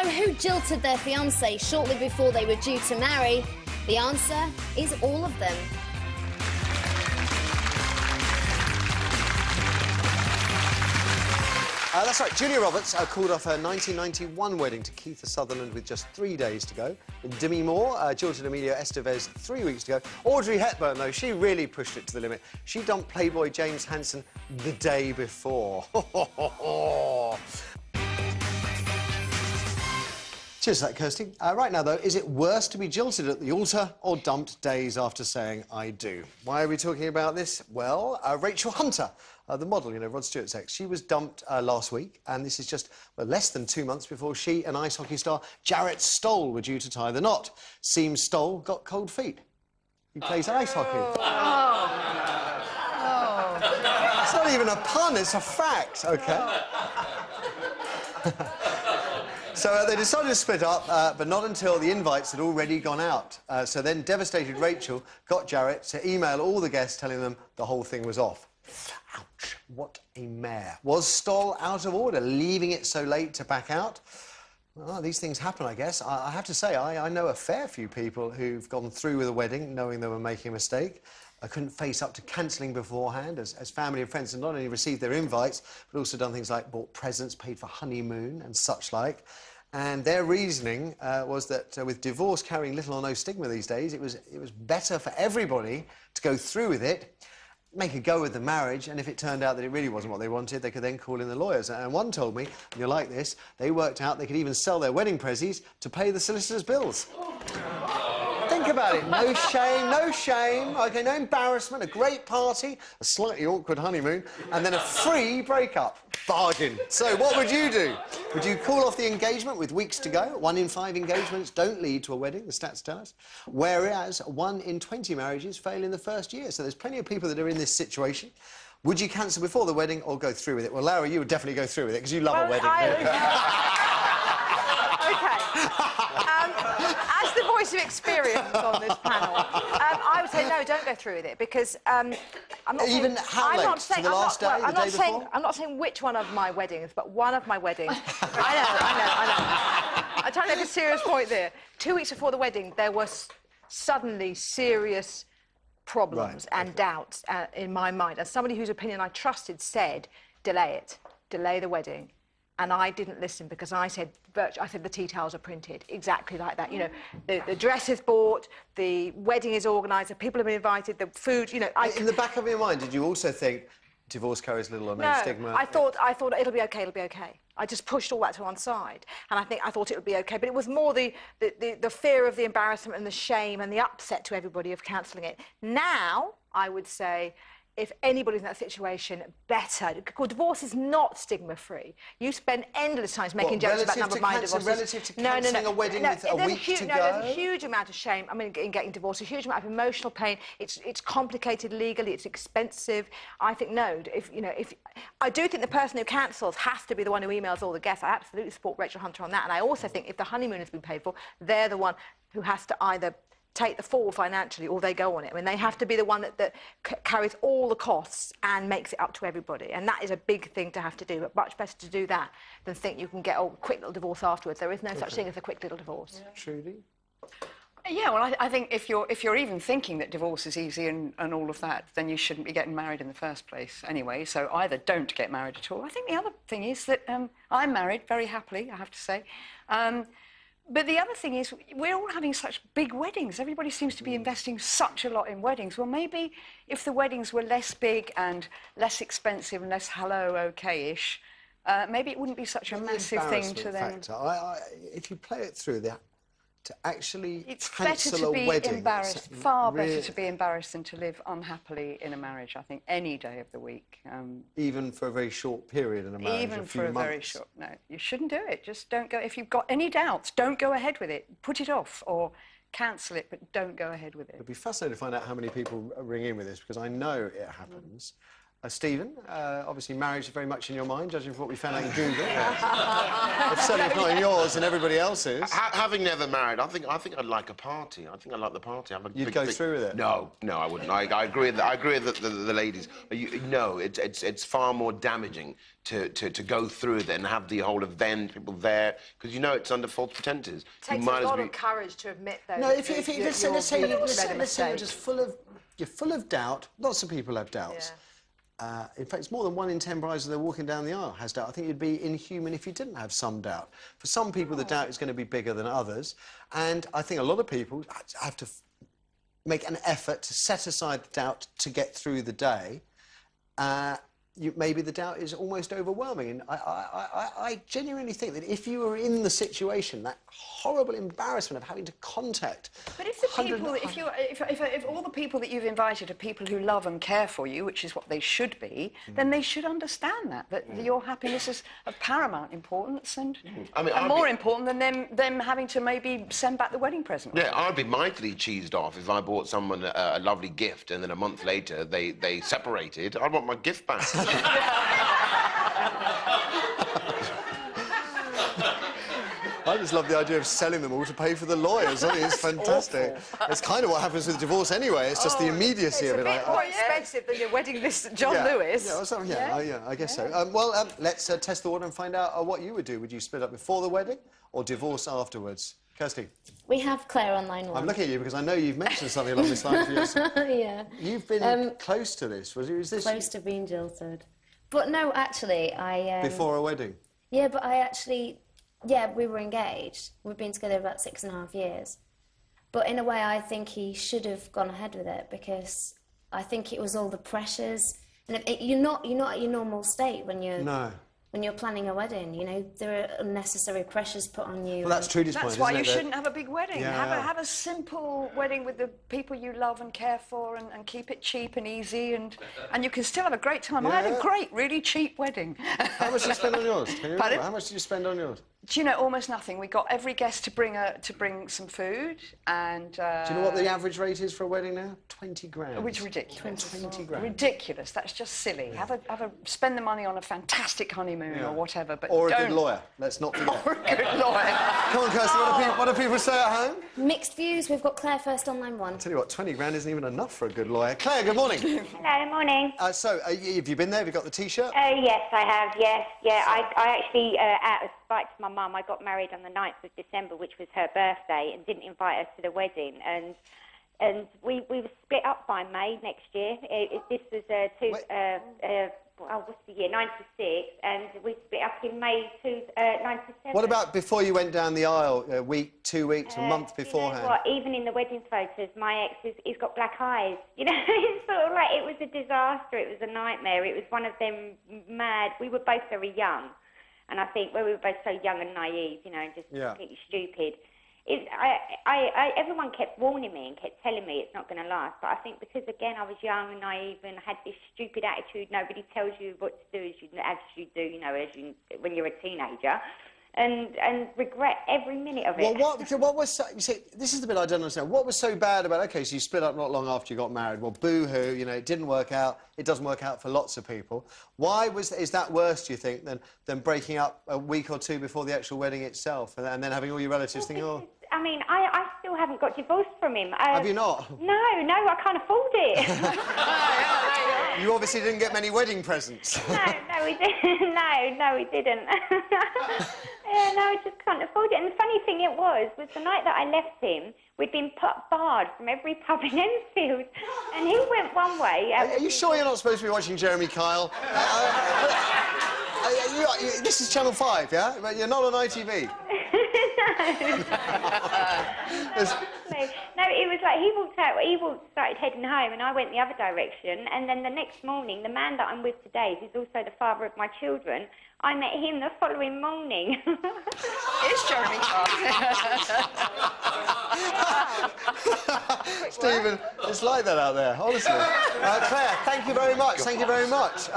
So who jilted their fiancé shortly before they were due to marry? The answer is all of them. That's right, Julia Roberts called off her 1991 wedding to Keith Sutherland with just 3 days to go. Demi Moore jilted Emilio Estevez 3 weeks ago. Audrey Hepburn, though, she really pushed it to the limit. She dumped Playboy James Hansen the day before. Cheers to that, Kirsty. Right now, though, is it worse to be jilted at the altar or dumped days after saying I do? Why are we talking about this? Well, Rachel Hunter, the model, you know, Rod Stewart's ex, she was dumped last week, and this is just less than 2 months before she and ice hockey star Jarrett Stoll were due to tie the knot. Seems Stoll got cold feet. He plays ice hockey. It's not even a pun, it's a fact, OK? So they decided to split up, but not until the invites had already gone out. So then devastated Rachel got Jarrett to email all the guests telling them the whole thing was off. Ouch, what a mare. Was Stoll out of order, leaving it so late to back out? Well, these things happen, I guess. I have to say, I know a fair few people who've gone through with a wedding knowing they were making a mistake. I couldn't face up to cancelling beforehand, as family and friends had not only received their invites, but also done things like bought presents, paid for honeymoon and such like. And their reasoning was that with divorce carrying little or no stigma these days, it was better for everybody to go through with it, make a go with the marriage, and if it turned out that it really wasn't what they wanted, they could then call in the lawyers. And one told me, and you're like this, they worked out they could even sell their wedding prezzies to pay the solicitor's bills. Think about it. No shame, no shame. OK, no embarrassment, a great party, a slightly awkward honeymoon, and then a free breakup. Bargain. So what would you do? Would you call off the engagement with weeks to go? 1 in 5 engagements don't lead to a wedding, the stats tell us. Whereas 1 in 20 marriages fail in the first year. So there's plenty of people that are in this situation. Would you cancel before the wedding or go through with it? Well, Lara, you would definitely go through with it because you love a wedding. As the voice of experience on this panel, I would say no, don't go through with it because I'm not even saying, how late? To the last day, the day before? I'm not saying which one of my weddings, but one of my weddings. I know. I'm trying to make a serious point there. 2 weeks before the wedding, there was suddenly serious problems and doubts in my mind. As somebody whose opinion I trusted said, delay it, delay the wedding. And I didn't listen because I said the tea towels are printed exactly like that. You know, the dress is bought, the wedding is organised, the people have been invited, the food. You know, in the back of your mind, did you also think divorce carries little or no stigma? I thought it'll be okay. It'll be okay. I just pushed all that to one side, and I thought it would be okay. But it was more the fear of the embarrassment and the shame and the upset to everybody of cancelling it. Now I would say, if anybody's in that situation, better. Because divorce is not stigma-free. You spend endless times making jokes about number of my divorces. Relative to cancelling a wedding with a week to go? There's a huge amount of shame, I mean, in getting divorced, a huge amount of emotional pain. It's complicated legally, it's expensive. I think, no, I do think the person who cancels has to be the one who emails all the guests. I absolutely support Rachel Hunter on that. And I also think if the honeymoon has been paid for, they're the one who has to either take the fall financially or they go on it. I mean, they have to be the one that carries all the costs and makes it up to everybody. And that is a big thing to have to do, but much better to do that than think you can get a quick little divorce afterwards. There is no such thing as a quick little divorce. Yeah. Trudy? Yeah, well, I think if you're even thinking that divorce is easy and all of that, then you shouldn't be getting married in the first place anyway. So either don't get married at all. I think the other thing is that I'm married very happily, I have to say. But the other thing is, we're all having such big weddings. Everybody seems to be investing such a lot in weddings. Well, maybe if the weddings were less big and less expensive and less hello, okay-ish, maybe it wouldn't be such a massive thing to then... If you play it through, to actually it's better to be embarrassed, far better to be embarrassed than to live unhappily in a marriage, I think, any day of the week. Even for a very short period in a marriage, even for a very short... No, you shouldn't do it. Just don't go... If you've got any doubts, don't go ahead with it. Put it off or cancel it, but don't go ahead with it. It'd be fascinating to find out how many people ring in with this, because I know it happens. Stephen, obviously marriage is very much in your mind, judging from what we found out in Google. It's certainly not in yours and everybody else's. Having never married, I think I'd like a party. I think I'd like the party. You'd go through with it? No, I wouldn't. I agree with the ladies. No, it's far more damaging to go through with it and have the whole event, people there, because you know it's under false pretenses. It takes a lot of courage to admit those. No, let's say you're just full of doubt. Lots of people have doubts. Yeah. In fact, it's more than 1 in 10 brides as they're walking down the aisle has doubt. I think it'd be inhuman if you didn't have some doubt. For some people, the doubt is going to be bigger than others. And I think a lot of people have to make an effort to set aside the doubt to get through the day. Maybe the doubt is almost overwhelming. And I genuinely think that if you were in the situation, that horrible embarrassment of having to contact... But if the people, if all the people that you've invited are people who love and care for you, which is what they should be, then they should understand that your happiness is of paramount importance and more important than them having to maybe send back the wedding present. Yeah, I'd be mightily cheesed off if I bought someone a lovely gift and then a month later they separated. I'd want my gift back. I just love the idea of selling them all to pay for the lawyers. I think it's fantastic. It's kind of what happens with divorce anyway. It's just the immediacy of it. It's a bit more expensive than your wedding list, John Lewis. Yeah, I guess so. Let's test the water and find out what you would do. Would you split up before the wedding or divorce afterwards? Kirsty? We have Claire on line 1. I'm looking at you because I know you've mentioned something along this line for yourself. Yeah. You've been close to this. Is this close to being jilted? But no, actually, before a wedding? Yeah, but I actually... Yeah, we were engaged. We've been together about 6.5 years. But in a way, I think he should have gone ahead with it because I think it was all the pressures. And you're not at your normal state when you're... No. When you're planning a wedding, you know, there are unnecessary pressures put on you. Well, that's Trudy's point, That's why you shouldn't have a big wedding. Yeah. Have a simple wedding with the people you love and care for and keep it cheap and easy and you can still have a great time. Yeah. I had a great, really cheap wedding. How much did you spend on yours? Can you Pardon? remember? How much did you spend on yours? Do you know, almost nothing. We got every guest to bring some food and... Do you know what the average rate is for a wedding now? 20 grand. Which is ridiculous. 20 grand. Ridiculous. That's just silly. Yeah. Spend the money on a fantastic honeymoon or whatever, but or a don't... good lawyer. Let's not forget. Or a good lawyer. Come on, Kirsty, what do people say at home? Mixed views. We've got Claire first on line 1. I'll tell you what, 20 grand isn't even enough for a good lawyer. Claire, good morning. Hello, morning. So, have you been there? Have you got the T-shirt? Yes, I have, yes. Yeah, I actually, out of spite to my mum, I got married on the 9th of December, which was her birthday, and didn't invite us to the wedding. And we were split up by May next year. This was what's the year? 96, and we split up in May 97. What about before you went down the aisle, a week, 2 weeks, a month beforehand? You know what? Even in the wedding photos, my ex, he's got black eyes. You know, it's sort of like it was a disaster. It was a nightmare. It was one of them mad... We were both very young, and I think we were both so young and naive, you know, and just completely stupid. Everyone kept warning me and kept telling me it's not going to last, but I think because, again, I was young and naive and had this stupid attitude, nobody tells you what to do as you do, you know, when you're a teenager, and regret every minute of it. Well, what was so... You see, this is the bit I don't understand. What was so bad about... OK, so you split up not long after you got married. Well, boo-hoo, you know, it didn't work out. It doesn't work out for lots of people. Is that worse, do you think, than breaking up a week or two before the actual wedding itself and then having all your relatives think, oh... I mean, I still haven't got divorced from him. Have you not? No, I can't afford it. You obviously didn't get many wedding presents. No, we didn't. No, we didn't. Yeah, no, I just can't afford it. And the funny thing was the night that I left him, we'd been barred from every pub in Enfield, and he went one way. Are you sure you're not supposed to be watching Jeremy Kyle? This is Channel 5, yeah? But you're not on ITV. No, it was like he started heading home and I went the other direction, and then the next morning, the man that I'm with today, who's also the father of my children, I met him the following morning. It's Jeremy Stephen, it's like that out there, honestly. Claire, thank you very much. Thank you very much.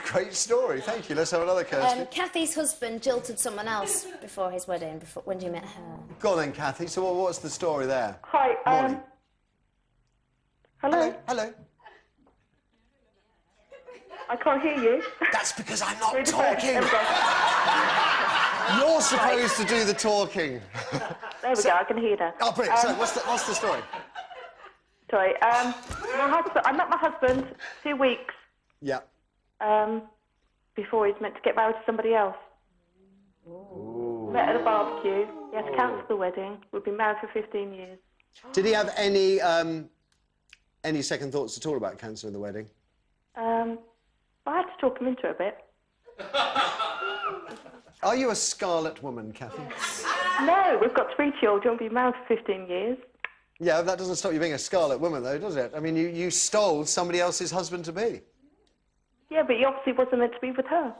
Great story. Thank you. Let's have another, Kirsty. Kathy's husband jilted someone else before his wedding, when you met her. Go on then, Kathy. So what's the story there? Hi. Morning. Hello. Hello. I can't hear you. That's because I'm not Through the phone. talking. There we go. You're supposed to do the talking. There we go, I can hear that. Oh, brilliant. So, what's the story? Sorry. I met my husband 2 weeks Yeah. before he's meant to get married to somebody else. Ooh. Met at a barbecue. He had to cancel the wedding. We've been married for 15 years. Did he have any second thoughts at all about cancelling the wedding? I had to talk him into it a bit. Are you a Scarlet woman, Kathy? No, we've got 3 children. We've been married for 15 years. Yeah, that doesn't stop you being a Scarlet woman, though, does it? I mean, you stole somebody else's husband-to-be. Yeah, but he obviously wasn't meant to be with her.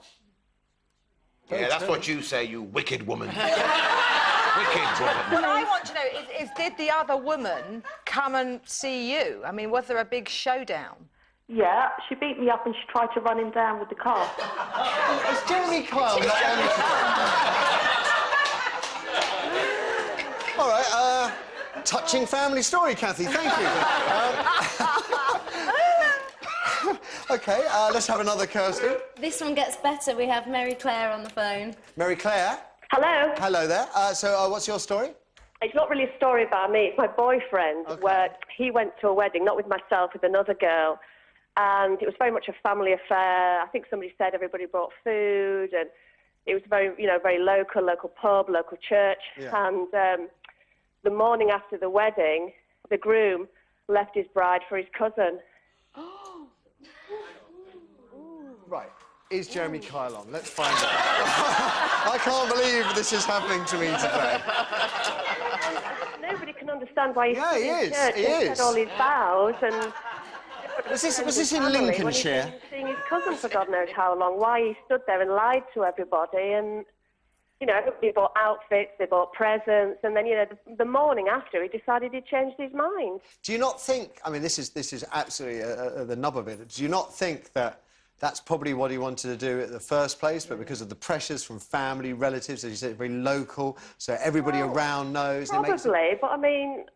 Yeah, that's what you say, you wicked woman. Wicked woman. What I want to know is did the other woman come and see you? I mean, was there a big showdown? Yeah, she beat me up and she tried to run him down with the car. Is Jeremy Kyle not on today? All right, touching family story, Kathy, thank you. OK, let's have another Kirsten. This one gets better. We have Mary Claire on the phone. Mary Claire. Hello. Hello there. What's your story? It's not really a story about me. It's my boyfriend, where he went to a wedding, not with myself, with another girl, and it was very much a family affair. I think somebody said everybody brought food, and it was very, very local pub, local church. Yeah. And the morning after the wedding, the groom left his bride for his cousin. Right. Is Jeremy Kyle on? Let's find out. I can't believe this is happening to me today. Nobody can understand why he Yeah, he is. church He and is. said all his vows and... Was this in family when Lincolnshire? he'd been seeing his cousin for God knows how long. Why he stood there and lied to everybody, and everybody bought outfits, they bought presents, and then the morning after he decided he'd changed his mind. Do you not think? I mean, this is absolutely the nub of it. Do you not think that that's probably what he wanted to do at the first place, but because of the pressures from family, relatives, as you said, very local, so everybody around knows. Probably, but I mean,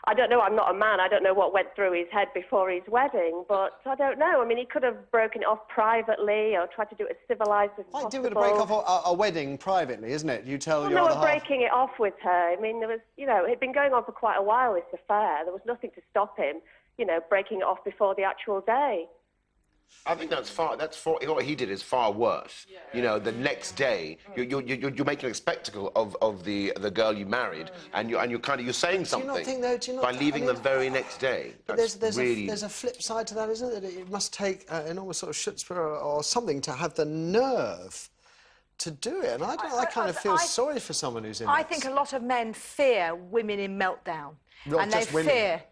I don't know. I'm not a man. I don't know what went through his head before his wedding, but I don't know. I mean, he could have broken it off privately or tried to do it as civilised as possible. Quite difficult to break off a wedding privately, isn't it? You tell your other half. Breaking it off with her. I mean, there was, it'd been going on for quite a while, this affair. There was nothing to stop him, breaking it off before the actual day. I think what he did is far worse. Yeah. The next day you're making a spectacle of the girl you married, and you're saying something by leaving the very next day. But there's a flip side to that, isn't it? That it must take enormous sort of chutzpah or something to have the nerve to do it. And I kind of feel sorry for someone who's in. I think a lot of men fear women in meltdown. Not just women. Fear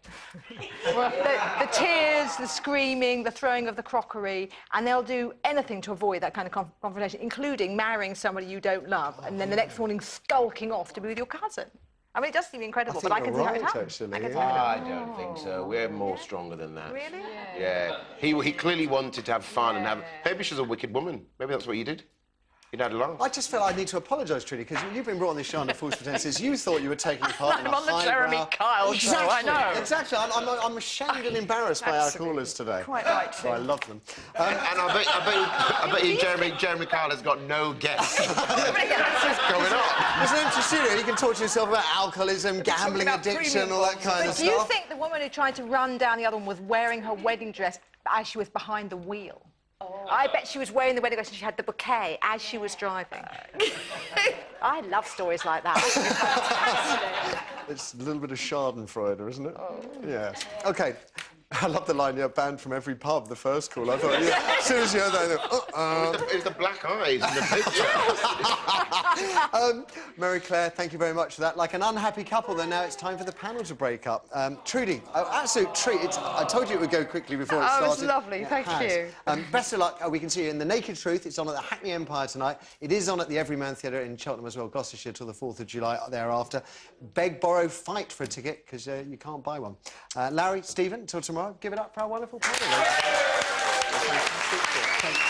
the tears, the screaming, the throwing of the crockery, and they'll do anything to avoid that kind of confrontation, including marrying somebody you don't love, and then the next morning skulking off to be with your cousin. I mean, it does seem incredible, but I can see how it happens. I don't think so. We're more stronger than that. Really? Yeah. He clearly wanted to have fun and have... Maybe she's a wicked woman. Maybe that's what he did. He'd had a laugh. I just feel I need to apologise, Trudy, because you've been brought on this show under false pretences. You thought you were taking part in I'm on the Jeremy Kyle show, I know. Exactly. I'm ashamed and embarrassed by our callers today. Quite right, so I love them. And I bet you Jeremy Kyle has got no guess. What's going on? There's an empty studio. You can talk to yourself about alcoholism, gambling addiction, all that kind of stuff. Do you think the woman who tried to run down the other one was wearing her wedding dress as she was behind the wheel? Oh. I bet she was wearing the wedding dress and she had the bouquet as she was driving. I love stories like that. It's a little bit of Schadenfreude, isn't it? Oh. Yes. OK. I love the line, you're banned from every pub, the first call. I thought, as soon as you heard that, It was the black eyes in the picture. Mary Claire, thank you very much for that. Like an unhappy couple, then now it's time for the panel to break up. Trudy, absolute treat. I told you it would go quickly before it started. Oh, it was lovely, thank you. Best of luck. We can see you in The Naked Truth. It's on at the Hackney Empire tonight. It is on at the Everyman Theatre in Cheltenham as well, Gloucestershire, till the 4th of July thereafter. Beg, borrow, fight for a ticket, because you can't buy one. Larry, Stephen, until tomorrow, give it up for our wonderful panel. Thank you.